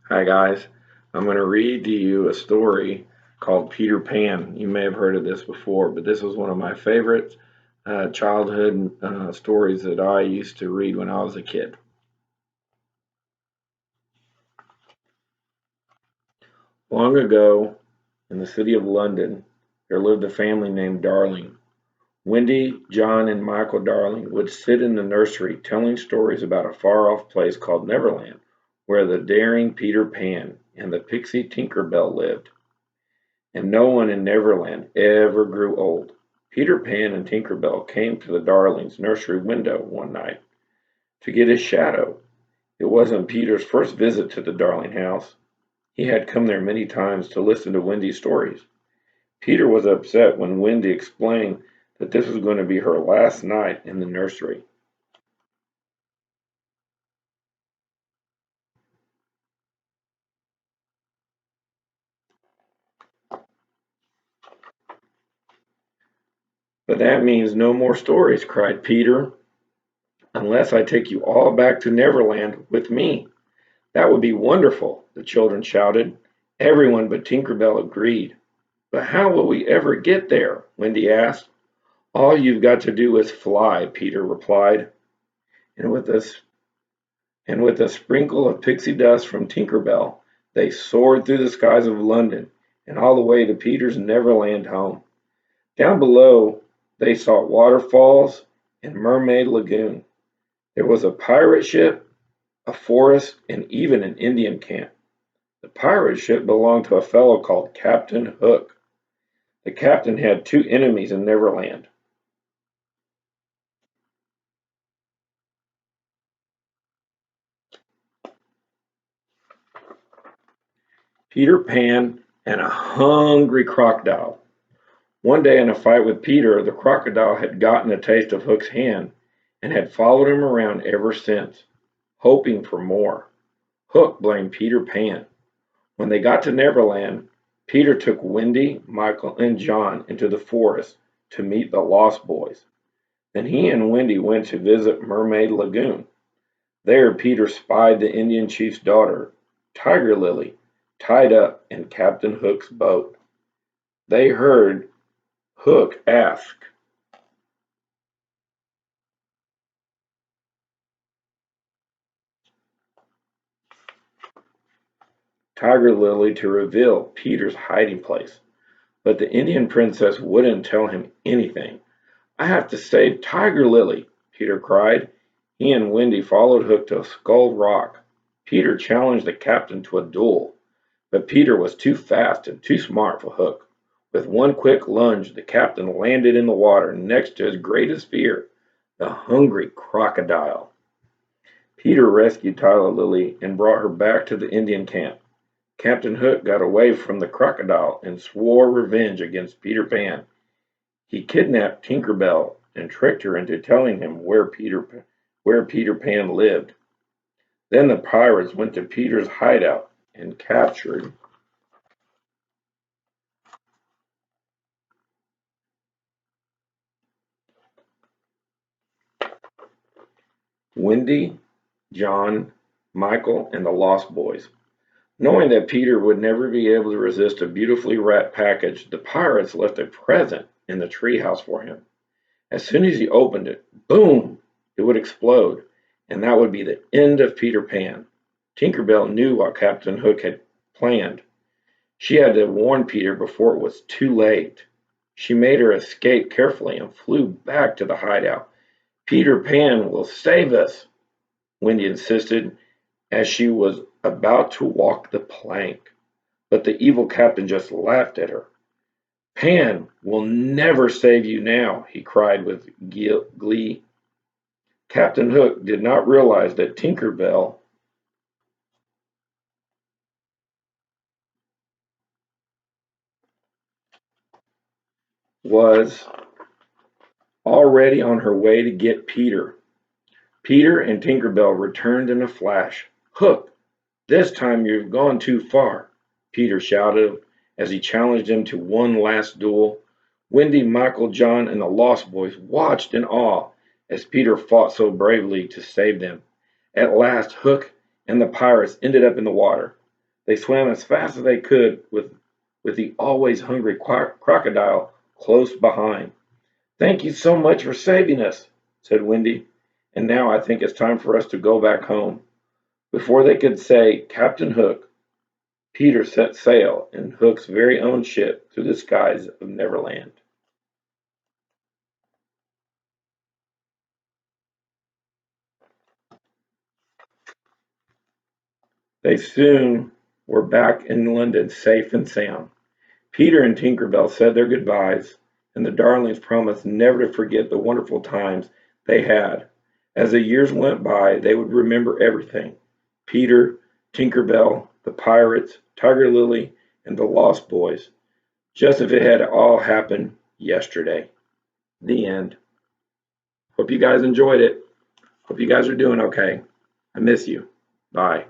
Hi guys, I'm going to read to you a story called Peter Pan. You may have heard of this before, but this was one of my favorite childhood stories that I used to read when I was a kid. Long ago, in the city of London, there lived a family named Darling. Wendy, John, and Michael Darling would sit in the nursery telling stories about a far-off place called Neverland, where the daring Peter Pan and the pixie Tinker Bell lived. And no one in Neverland ever grew old. Peter Pan and Tinker Bell came to the Darlings' nursery window one night to get his shadow. It wasn't Peter's first visit to the Darling house. He had come there many times to listen to Wendy's stories. Peter was upset when Wendy explained that this was going to be her last night in the nursery. But that means no more stories, cried Peter, unless I take you all back to Neverland with me. That would be wonderful, the children shouted. Everyone but Tinker Bell agreed. But how will we ever get there? Wendy asked. All you've got to do is fly, Peter replied. And with a sprinkle of pixie dust from Tinker Bell, they soared through the skies of London and all the way to Peter's Neverland home. Down below, they saw waterfalls and Mermaid Lagoon. There was a pirate ship, a forest, and even an Indian camp. The pirate ship belonged to a fellow called Captain Hook. The captain had two enemies in Neverland. Peter Pan and a hungry crocodile. One day in a fight with Peter, the crocodile had gotten a taste of Hook's hand and had followed him around ever since, hoping for more. Hook blamed Peter Pan. When they got to Neverland, Peter took Wendy, Michael, and John into the forest to meet the Lost Boys. Then he and Wendy went to visit Mermaid Lagoon. There Peter spied the Indian chief's daughter, Tiger Lily, tied up in Captain Hook's boat. They heard Hook ask Tiger Lily to reveal Peter's hiding place, but the Indian princess wouldn't tell him anything. I have to save Tiger Lily, Peter cried. He and Wendy followed Hook to Skull Rock. Peter challenged the captain to a duel, but Peter was too fast and too smart for Hook. With one quick lunge, the captain landed in the water next to his greatest fear, the hungry crocodile. Peter rescued Tiger Lily and brought her back to the Indian camp. Captain Hook got away from the crocodile and swore revenge against Peter Pan. He kidnapped Tinker Bell and tricked her into telling him where Peter Pan lived. Then the pirates went to Peter's hideout and captured Wendy, John, Michael, and the Lost Boys. Knowing that Peter would never be able to resist a beautifully wrapped package, the pirates left a present in the treehouse for him. As soon as he opened it, boom, it would explode, and that would be the end of Peter Pan. Tinker Bell knew what Captain Hook had planned. She had to warn Peter before it was too late. She made her escape carefully and flew back to the hideout. Peter Pan will save us, Wendy insisted as she was about to walk the plank. But the evil captain just laughed at her. Pan will never save you now, he cried with glee. Captain Hook did not realize that Tinker Bell was already on her way to get Peter. Peter and Tinker Bell returned in a flash. Hook, this time you've gone too far, Peter shouted as he challenged him to one last duel. Wendy, Michael, John, and the Lost Boys watched in awe as Peter fought so bravely to save them. At last, Hook and the pirates ended up in the water. They swam as fast as they could with the always hungry crocodile close behind. "Thank you so much for saving us," said Wendy, "and now I think it's time for us to go back home." Before they could say Captain Hook, Peter set sail in Hook's very own ship through the skies of Neverland. They soon were back in London safe and sound. Peter and Tinker Bell said their goodbyes, and the darlings promised never to forget the wonderful times they had. As the years went by, they would remember everything: Peter, Tinker Bell, the pirates, Tiger Lily, and the Lost Boys, just if it had all happened yesterday. The end. Hope you guys enjoyed it. Hope you guys are doing okay. I miss you. Bye.